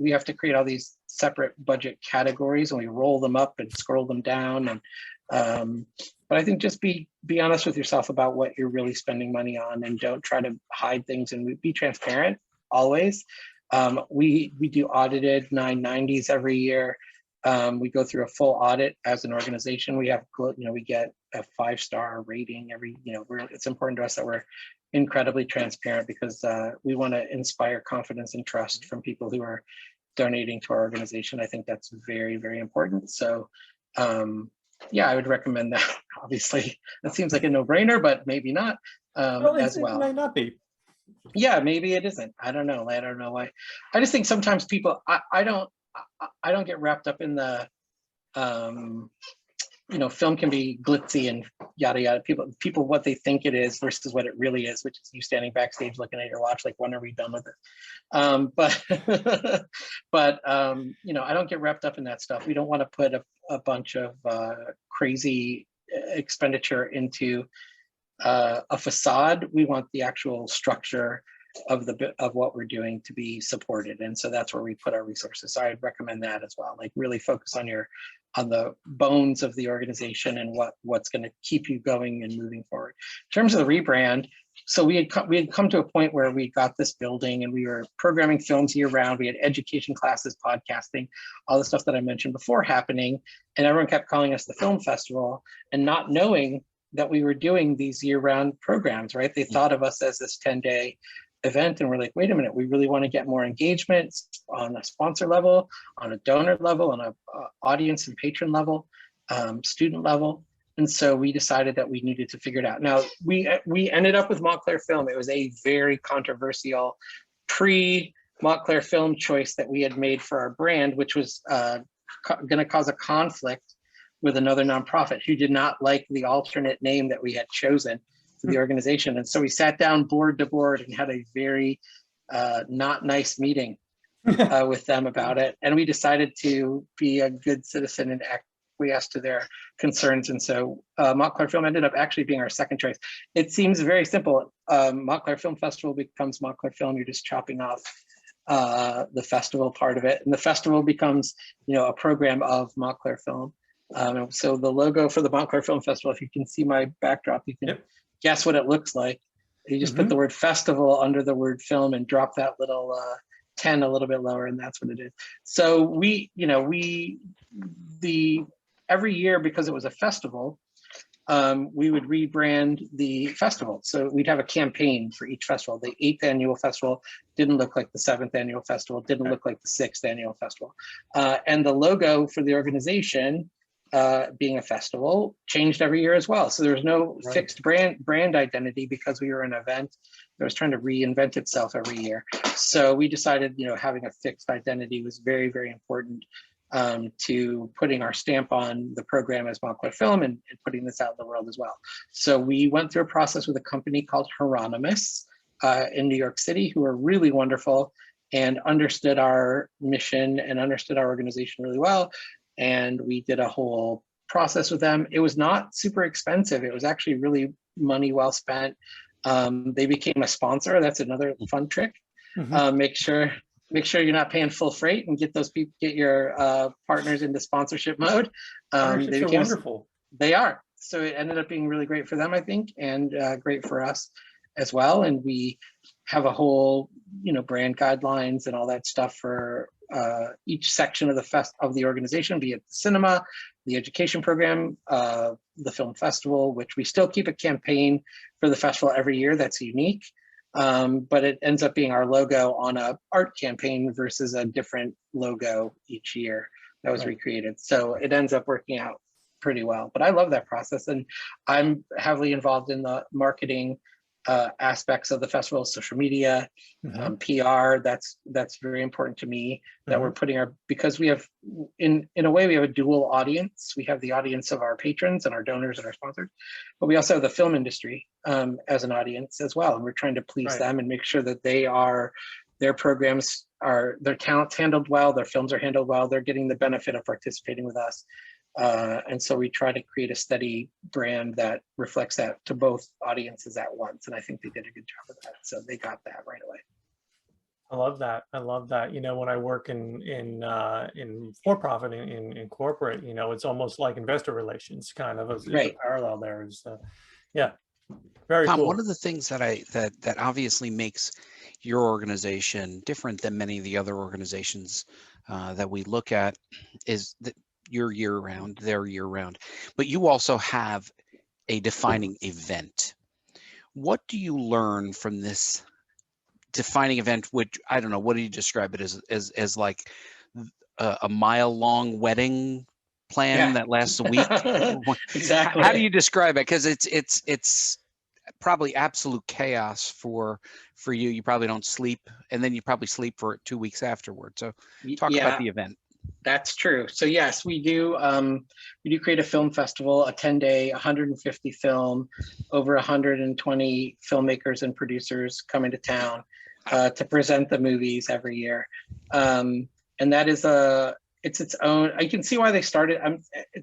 have to create all these separate budget categories, and we roll them up and scroll them down. And but I think just be honest with yourself about what you're really spending money on, and don't try to hide things, and be transparent always. We do audited 990s every year. We go through a full audit as an organization. We have, we get a 5-star rating every, it's important to us that we're incredibly transparent, because we want to inspire confidence and trust from people who are donating to our organization. I think that's very, very important. So yeah, I would recommend that. Obviously, that seems like a no-brainer, but maybe not as well. It might not be. Yeah, maybe it isn't. I don't know. I don't know why. I just think sometimes people, I don't get wrapped up in the, film can be glitzy and yada yada. People what they think it is versus what it really is, which is you standing backstage looking at your watch, like, when are we done with it? But I don't get wrapped up in that stuff. We don't want to put a bunch of crazy expenditure into a facade. We want the actual structure of what we're doing to be supported, and so that's where we put our resources. So I'd recommend that as well. Like, really focus on the bones of the organization and what's going to keep you going and moving forward. In terms of the rebrand, so we had come to a point where we got this building, and we were programming films year round. We had education classes, podcasting, all the stuff that I mentioned before happening, and everyone kept calling us the film festival and not knowing that we were doing these year-round programs, right? They thought of us as this 10-day event, and we're like, wait a minute, we really want to get more engagement on a sponsor level, on a donor level, on a audience and patron level, student level. And so we decided that we needed to figure it out. Now, we ended up with Montclair Film. It was a very controversial pre-Montclair Film choice that we had made for our brand, which was going to cause a conflict with another nonprofit who did not like the alternate name that we had chosen for the organization. And so we sat down board to board and had a very not nice meeting with them about it. And we decided to be a good citizen and acquiesce to their concerns. And so Montclair Film ended up actually being our second choice. It seems very simple. Montclair Film Festival becomes Montclair Film. You're just chopping off the festival part of it. And the festival becomes, a program of Montclair Film. So the logo for the Montclair Film Festival, if you can see my backdrop, you can guess what it looks like. You just put the word festival under the word film and drop that little 10 a little bit lower, and that's what it is. So every year, because it was a festival, we would rebrand the festival. So we'd have a campaign for each festival. The 8th annual festival didn't look like the 7th annual festival, didn't look like the 6th annual festival. And the logo for the organization, being a festival, changed every year as well. So there was no fixed brand identity, because we were an event that was trying to reinvent itself every year. So we decided, having a fixed identity was very, very important to putting our stamp on the program as Montclair Film and putting this out in the world as well. So we went through a process with a company called Hieronymus in New York City, who are really wonderful and understood our mission and understood our organization really well. And we did a whole process with them. It was not super expensive. It was actually really money well spent. They became a sponsor. That's another fun trick. Make sure you're not paying full freight, and get your partners into sponsorship mode. They became wonderful. They are. So it ended up being really great for them, I think, and great for us as well. And we have a whole, brand guidelines and all that stuff for each section of the organization, be it the cinema, the education program, the film festival, which we still keep a campaign for the festival every year that's unique. But it ends up being our logo on a art campaign versus a different logo each year that was recreated. So it ends up working out pretty well. But I love that process, and I'm heavily involved in the marketing aspects of the festival, social media, PR. That's very important to me, that we're putting because we have, in a way, we have a dual audience. We have the audience of our patrons and our donors and our sponsors, but we also have the film industry as an audience as well. And we're trying to please them and make sure that their programs are, their talent's handled well, their films are handled well, they're getting the benefit of participating with us. And so we try to create a steady brand that reflects that to both audiences at once. And I think they did a good job of that. So they got that right away. I love that. I love that. You know, when I work in for-profit, in corporate, you know, it's almost like investor relations kind of is a parallel there. Is yeah, very Tom, cool. one of the things that obviously makes your organization different than many of the other organizations that we look at is that you're year-round, they're year-round, but you also have a defining event. What do you learn from this defining event, which, I don't know, what do you describe it as like a mile-long wedding plan that lasts a week? Exactly. How do you describe it? Because it's probably absolute chaos for you. You probably don't sleep, and then you probably sleep for 2 weeks afterward. So talk about the event. That's true. So yes, we do create a film festival, a 10-day, 150 film, over 120 filmmakers and producers come into town to present the movies every year. And that is it's its own, I can see why they started.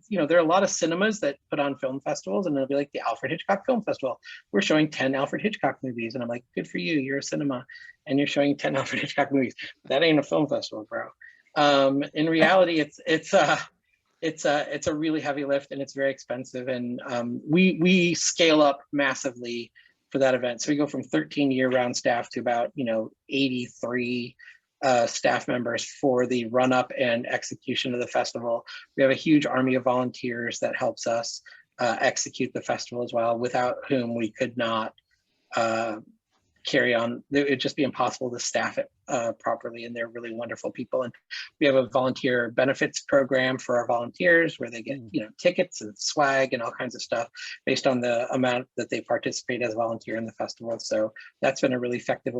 You know, there are a lot of cinemas that put on film festivals, and it'll be like the Alfred Hitchcock Film Festival. We're showing 10 Alfred Hitchcock movies. And I'm like, good for you, you're a cinema and you're showing 10 Alfred Hitchcock movies. That ain't a film festival, bro. In reality, it's a really heavy lift, and it's very expensive. And we scale up massively for that event. So we go from 13 year-round staff to about 83 staff members for the run-up and execution of the festival. We have a huge army of volunteers that helps us execute the festival as well, without whom we could not carry on. It would just be impossible to staff it properly, and they're really wonderful people. And we have a volunteer benefits program for our volunteers where they get tickets and swag and all kinds of stuff based on the amount that they participate as a volunteer in the festival. So that's been a really effective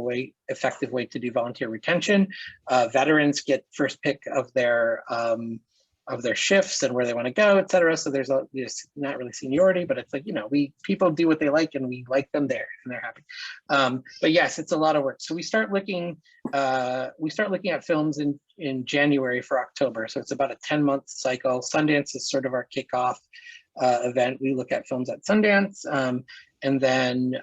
way to do volunteer retention. Veterans get first pick of their shifts and where they want to go, et cetera. So there's not really seniority, but it's like, people do what they like, and we like them there, and they're happy. But yes, it's a lot of work. So we start looking at films in January for October. So it's about a 10-month cycle. Sundance is sort of our kickoff event. We look at films at Sundance. And then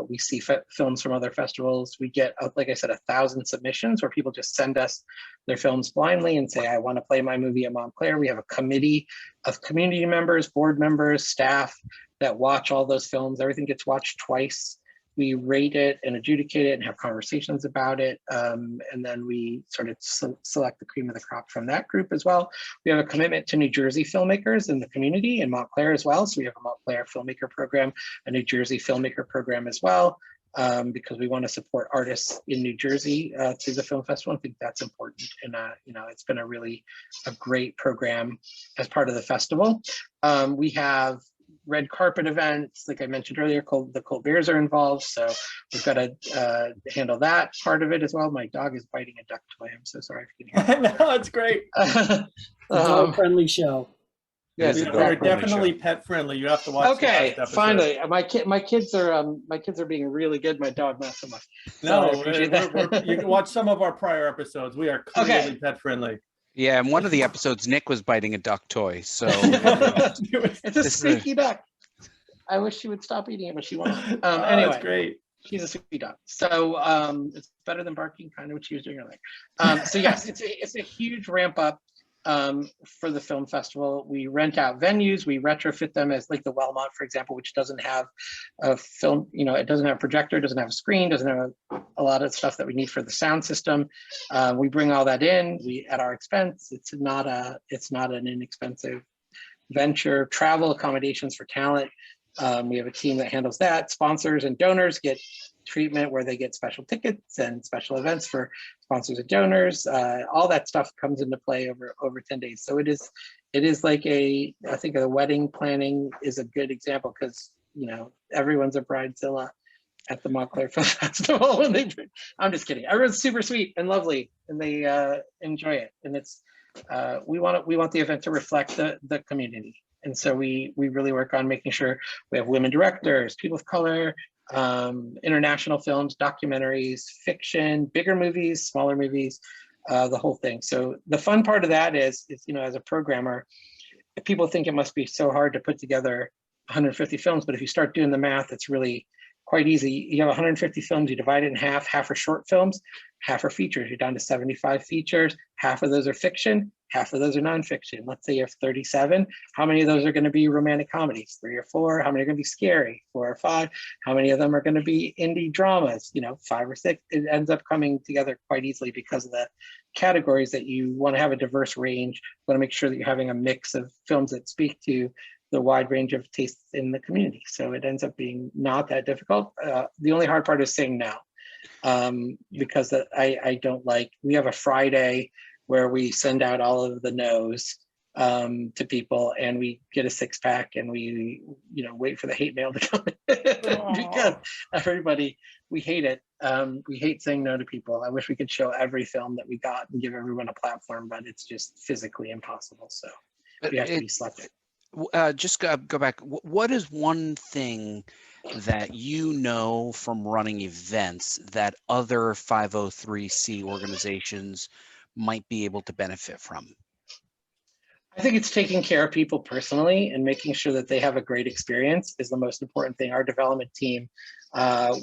we see films from other festivals. We get, like I said, 1,000 submissions where people just send us their films blindly and say, I want to play my movie at Montclair. We have a committee of community members, board members, staff that watch all those films. Everything gets watched twice. We rate it and adjudicate it and have conversations about it. And then we sort of select the cream of the crop from that group as well. We have a commitment to New Jersey filmmakers in the community, in Montclair as well. So we have a Montclair filmmaker program, a New Jersey filmmaker program as well, because we want to support artists in New Jersey through the film festival. I think that's important. And, it's been a great program as part of the festival. We have red carpet events, like I mentioned earlier. The Cold Bears are involved, so we've got to handle that part of it as well. My dog is biting a duck toy. I'm so sorry if you can hear that. No, it's great. Dog-friendly show. Yes, We're definitely pet friendly. You have to watch. Okay, finally, my kids are being really good. My dog not so much. No, you can watch some of our prior episodes. We are clearly pet friendly. Yeah, in one of the episodes, Nick was biting a duck toy. So it's a squeaky duck. I wish she would stop eating it, but she won't. Anyway, that's great. She's a sweet duck. So it's better than barking, kind of what she was doing earlier. So yes, it's a huge ramp up for the film festival. We rent out venues, we retrofit them, as like the Wellmont, for example, which doesn't have a film, it doesn't have a projector, doesn't have a screen, doesn't have a lot of stuff that we need for the sound system. We bring all that in, at our expense. It's not an inexpensive venture, travel accommodations for talent. We have a team that handles that. Sponsors and donors get treatment where they get special tickets and special events for sponsors and donors. All that stuff comes into play over 10 days. So it is like I think the wedding planning is a good example, because everyone's a bridezilla at the Montclair Film Festival. I'm just kidding. Everyone's super sweet and lovely, and they enjoy it. And it's we want the event to reflect the community. And so we really work on making sure we have women directors, people of color, international films, documentaries, fiction, bigger movies, smaller movies, the whole thing. So the fun part of that is as a programmer, people think it must be so hard to put together 150 films, but if you start doing the math, it's really quite easy. You have 150 films, you divide it in half are short films, half are features. You're down to 75 features. Half of those are fiction, half of those are nonfiction. Let's say you have 37. How many of those are going to be romantic comedies? 3 or 4. How many are going to be scary? 4 or 5. How many of them are going to be indie dramas? 5 or 6. It ends up coming together quite easily because of the categories that you want to have a diverse range. You want to make sure that you're having a mix of films that speak to the wide range of tastes in the community. So it ends up being not that difficult. The only hard part is saying no, because I don't like, we have a Friday where we send out all of the no's to people, and we get a 6-pack, and we wait for the hate mail to come in because everybody, we hate it. We hate saying no to people. I wish we could show every film that we got and give everyone a platform, but it's just physically impossible. So we have to be selective. Just go back. What is one thing that from running events that other 503c organizations might be able to benefit from? I think it's taking care of people personally and making sure that they have a great experience is the most important thing. Our development team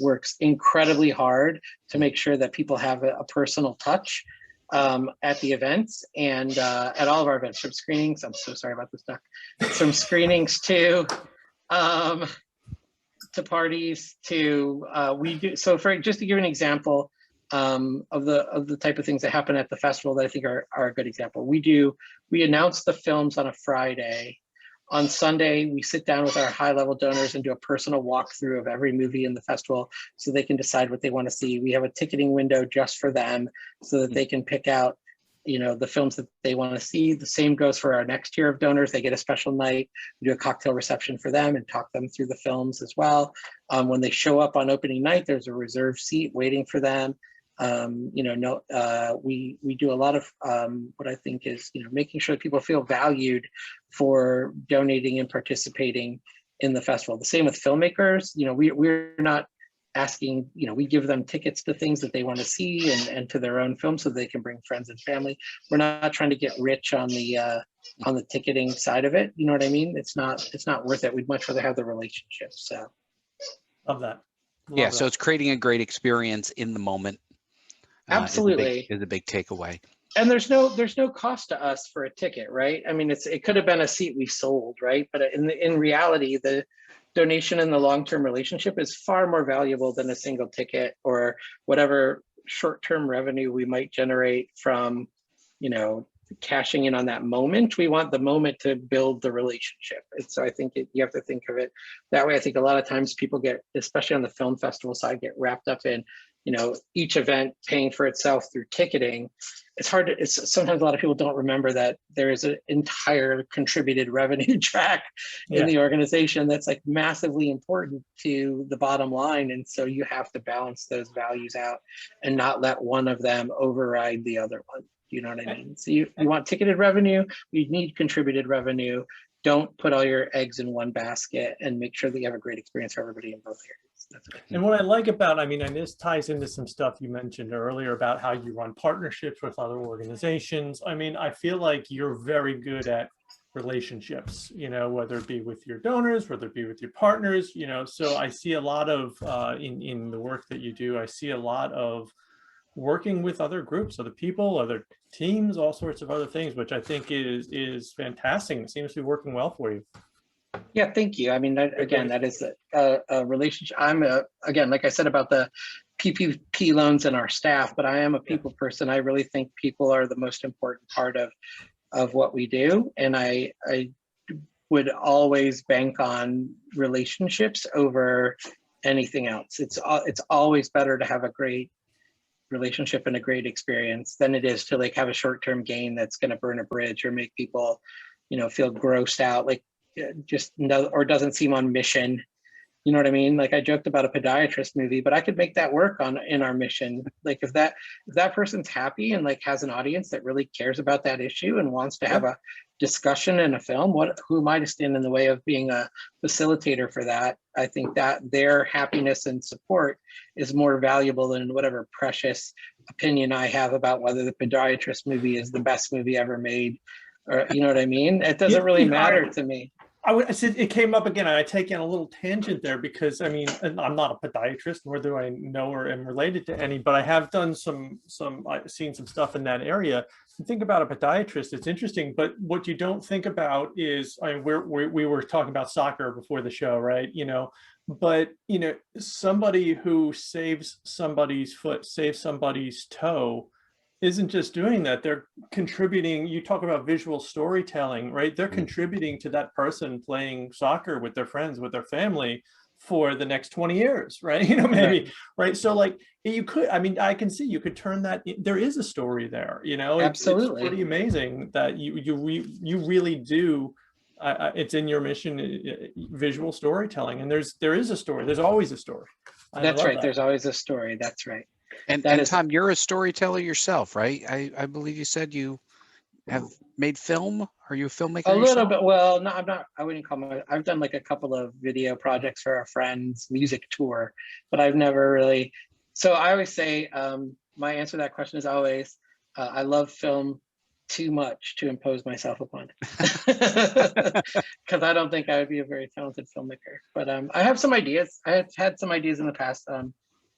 works incredibly hard to make sure that people have a personal touch at the events and at all of our events, from screenings. I'm so sorry about this, Doc. From screenings to parties to we do. So for just to give an example of the type of things that happen at the festival that I think are a good example. We announce the films on a Friday. On Sunday, we sit down with our high-level donors and do a personal walkthrough of every movie in the festival so they can decide what they want to see. We have a ticketing window just for them so that they can pick out, the films that they want to see. The same goes for our next tier of donors. They get a special night. We do a cocktail reception for them and talk them through the films as well. When they show up on opening night, there's a reserved seat waiting for them. We do a lot of what I think is, making sure that people feel valued for donating and participating in the festival. The same with filmmakers. We're not asking, we give them tickets to things that they want to see and to their own films so they can bring friends and family. We're not trying to get rich on the ticketing side of it. You know what I mean? It's not worth it. We'd much rather have the relationship. So love that. Yeah. So it's creating a great experience in the moment. Absolutely is a big takeaway. And there's no cost to us for a ticket, right? I mean, it could have been a seat we sold, right? But in reality, the donation and the long-term relationship is far more valuable than a single ticket or whatever short-term revenue we might generate from, cashing in on that moment. We want the moment to build the relationship. And so I think you have to think of it that way. I think a lot of times people get, especially on the film festival side, get wrapped up in, each event paying for itself through ticketing. Sometimes a lot of people don't remember that there is an entire contributed revenue track in the organization that's like massively important to the bottom line. And so you have to balance those values out and not let one of them override the other one. You know what I mean? So you want ticketed revenue, you need contributed revenue. Don't put all your eggs in one basket, and make sure that you have a great experience for everybody in both areas. And what I like about, and this ties into some stuff you mentioned earlier about how you run partnerships with other organizations. I feel like you're very good at relationships, whether it be with your donors, whether it be with your partners, so I see a lot of, in the work that you do, I see a lot of working with other groups, other people, other teams, all sorts of other things, which I think is fantastic. It seems to be working well for you. Yeah, thank you. That is a relationship. Again, like I said about the PPP loans and our staff, but I am a people person. I really think people are the most important part of what we do. And I would always bank on relationships over anything else. It's always better to have a great relationship and a great experience than it is to like have a short-term gain that's going to burn a bridge or make people, feel grossed out, like just no, or doesn't seem on mission. You know what I mean? Like I joked about a podiatrist movie, but I could make that work in our mission. Like if that person's happy and like has an audience that really cares about that issue and wants to have a discussion in a film, who am I to stand in the way of being a facilitator for that? I think that their happiness and support is more valuable than whatever precious opinion I have about whether the podiatrist movie is the best movie ever made, or you know what I mean? It doesn't really matter to me. I said it came up again, and I take in a little tangent there because I mean I'm not a podiatrist, nor do I know or am related to any, but I have done I've seen some stuff in that area. You think about a podiatrist, it's interesting, but what you don't think about is, I mean, we were talking about soccer before the show, right? But somebody who saves somebody's foot, saves somebody's toe, isn't just doing that, they're contributing. You talk about visual storytelling, right? They're contributing to that person playing soccer with their friends, with their family for the next 20 years, right? Maybe, right? So like you could, I mean, I can see you could turn that, there is a story there, Absolutely. It's pretty amazing that you really do, it's in your mission, visual storytelling, and there is a story, there's always a story. That's right, there's always a story, that's right. And Tom, you're a storyteller yourself, right? I believe you said you have made film. Are you a filmmaker? A little bit. Well, no, I'm not. I wouldn't call my. I've done like a couple of video projects for a friend's music tour, but I've never really. So I always say my answer to that question is always I love film too much to impose myself upon it, because I don't think I would be a very talented filmmaker. But I have some ideas. I have had some ideas in the past.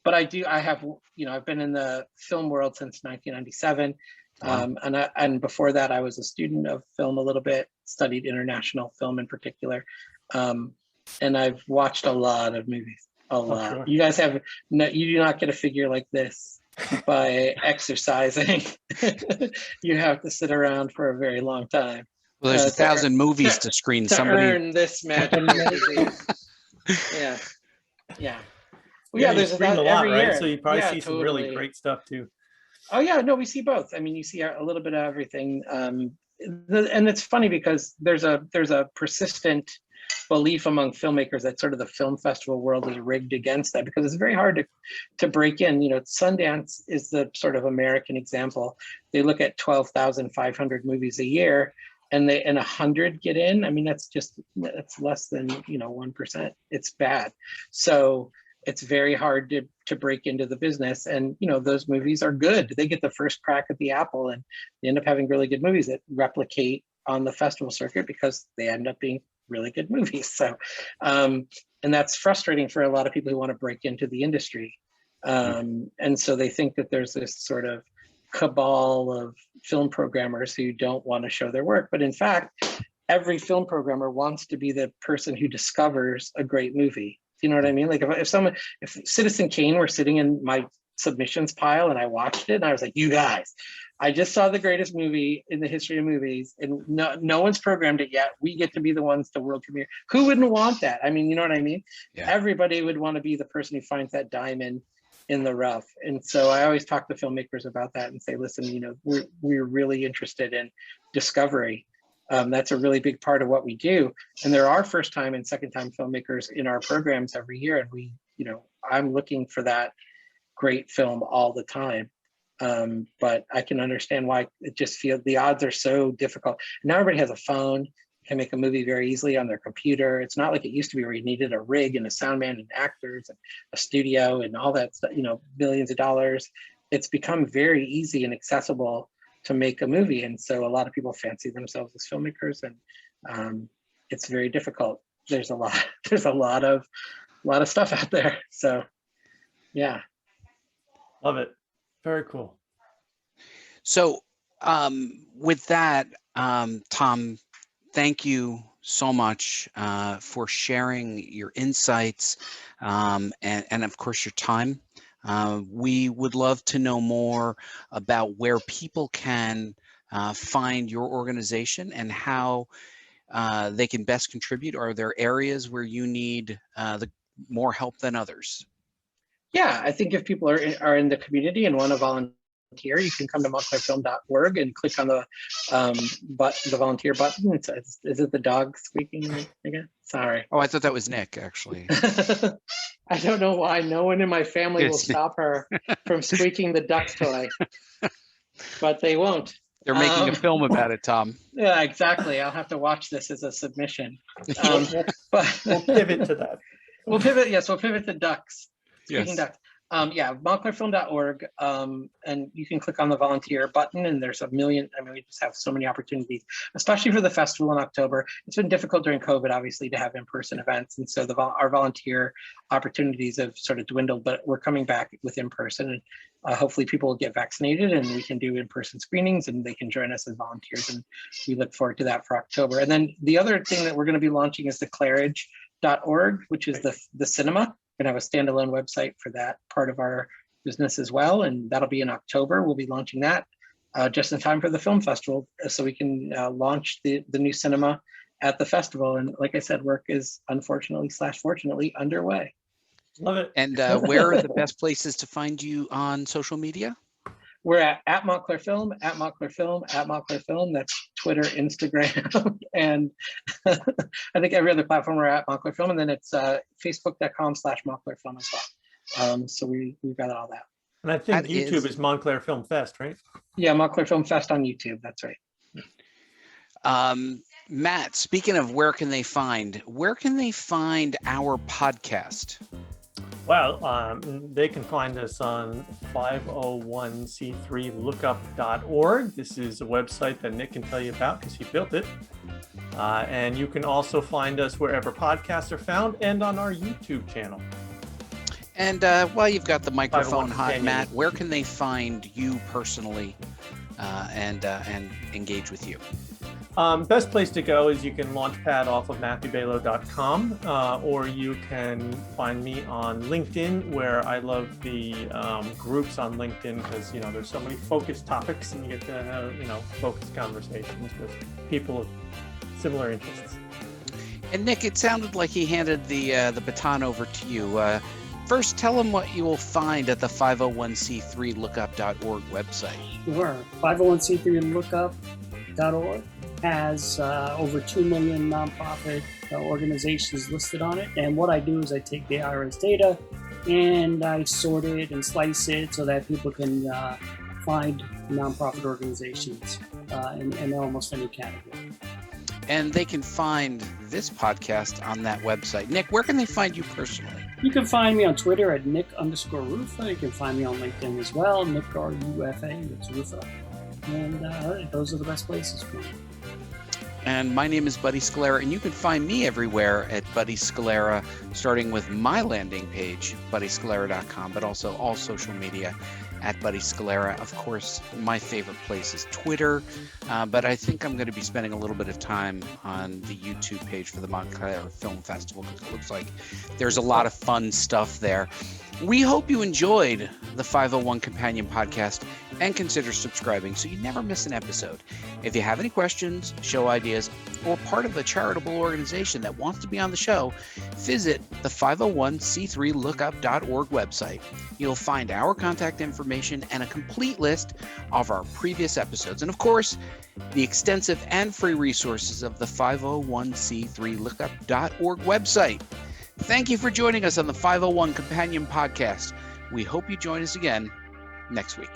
But I've been in the film world since 1997. Wow. And before that, I was a student of film a little bit, studied international film in particular. And I've watched a lot of movies, a lot. Sure. You guys you do not get a figure like this by exercising. You have to sit around for a very long time. Well, there's 1,000 movies to screen. To earn this magic. Yeah. Yeah. Well, yeah, there's a lot, right? Year. So you probably see some really great stuff too. Oh yeah, no, we see both. I mean, you see a little bit of everything, and it's funny because there's a persistent belief among filmmakers that sort of the film festival world is rigged against that, because it's very hard to break in. Sundance is the sort of American example. They look at 12,500 movies a year, and 100 get in. I mean, that's less than 1%. It's bad. So it's very hard to break into the business, and those movies are good. They get the first crack at the apple, and they end up having really good movies that replicate on the festival circuit because they end up being really good movies. So and that's frustrating for a lot of people who want to break into the industry, and so they think that there's this sort of cabal of film programmers who don't want to show their work, but in fact every film programmer wants to be the person who discovers a great movie. You know what I mean? Like if Citizen Kane were sitting in my submissions pile and I watched it and I was like, you guys, I just saw the greatest movie in the history of movies and no one's programmed it yet. We get to be the ones to world premiere. Who wouldn't want that? I mean, you know what I mean? Yeah. Everybody would want to be the person who finds that diamond in the rough. And so I always talk to filmmakers about that and say, listen, we're really interested in discovery. That's a really big part of what we do. And there are first time and second time filmmakers in our programs every year. And I'm looking for that great film all the time. But I can understand why it just feels the odds are so difficult. Now everybody has a phone, can make a movie very easily on their computer. It's not like it used to be where you needed a rig and a sound man and actors and a studio and all that stuff, billions of dollars. It's become very easy and accessible to make a movie, and so a lot of people fancy themselves as filmmakers, and it's very difficult. There's a lot of stuff out there. So yeah, love it. Very cool. So with that, Tom, thank you so much for sharing your insights and of course your time. We would love to know more about where people can find your organization and how they can best contribute? Are there areas where you need the more help than others? Yeah, I think if people are in the community and want to volunteer, you can come to montclairfilm.org and click on the volunteer button. Is it the dog squeaking again? Sorry. Oh, I thought that was Nick, actually. I don't know why no one in my family will It's- stop her from squeaking the duck toy, but they won't. They're making a film about it, Tom. Yeah, exactly. I'll have to watch this as a submission. But we'll pivot to that. We'll pivot. Yes, we'll pivot to ducks. Speaking Yes. ducks. Yeah, montclairfilm.org, and you can click on the volunteer button, and there's a million. I mean, we just have so many opportunities, especially for the festival in October. It's been difficult during COVID, obviously, to have in-person events, and so our volunteer opportunities have sort of dwindled. But we're coming back with in-person, and hopefully people will get vaccinated, and we can do in-person screenings, and they can join us as volunteers. And we look forward to that for October. And then the other thing that we're going to be launching is the clarage.org, which is the cinema. Going to have a standalone website for that part of our business as well, and that'll be in October. We'll be launching that just in time for the film festival, so we can launch the new cinema at the festival. And like I said, work is unfortunately/fortunately underway. Love it. And where are the best places to find you on social media? We're at Montclair Film, at Montclair Film, at Montclair Film. That's Twitter, Instagram, and I think every other platform we're at Montclair Film. And then it's facebook.com/Montclair Film as well. So we've got all that. And I think That YouTube is Montclair Film Fest, right? Yeah, Montclair Film Fest on YouTube. That's right. Matt, speaking of where can they find our podcast? Well, they can find us on 501c3lookup.org. This is a website that Nick can tell you about because he built it. And you can also find us wherever podcasts are found and on our YouTube channel. And while you've got the microphone hot, Companion. Matt, where can they find you personally and engage with you? Best place to go is you can launchpad off of MatthewBalo.com, or you can find me on LinkedIn, where I love the groups on LinkedIn because there's so many focused topics and you get to have focused conversations with people of similar interests. And Nick, it sounded like he handed the baton over to you. First, tell them what you will find at the 501c3lookup.org website. Sure. 501c3lookup.org has over 2 million nonprofit organizations listed on it. And what I do is I take the IRS data and I sort it and slice it so that people can find nonprofit organizations in almost any category. And they can find this podcast on that website. Nick, where can they find you personally? You can find me on Twitter at Nick_Rufa. You can find me on LinkedIn as well, Nick RUFA, that's Rufa. And those are the best places for me. And my name is Buddy Scalera, and you can find me everywhere at Buddy Scalera, starting with my landing page, buddyscalera.com, but also all social media at Buddy Scalera. Of course, my favorite place is Twitter, but I think I'm going to be spending a little bit of time on the YouTube page for the Montclair Film Festival because it looks like there's a lot of fun stuff there. We hope you enjoyed the 501 Companion Podcast and consider subscribing so you never miss an episode. If you have any questions, show ideas, or part of a charitable organization that wants to be on the show, visit the 501c3lookup.org website. You'll find our contact information and a complete list of our previous episodes. And of course, the extensive and free resources of the 501c3lookup.org website. Thank you for joining us on the 501 Companion Podcast. We hope you join us again next week.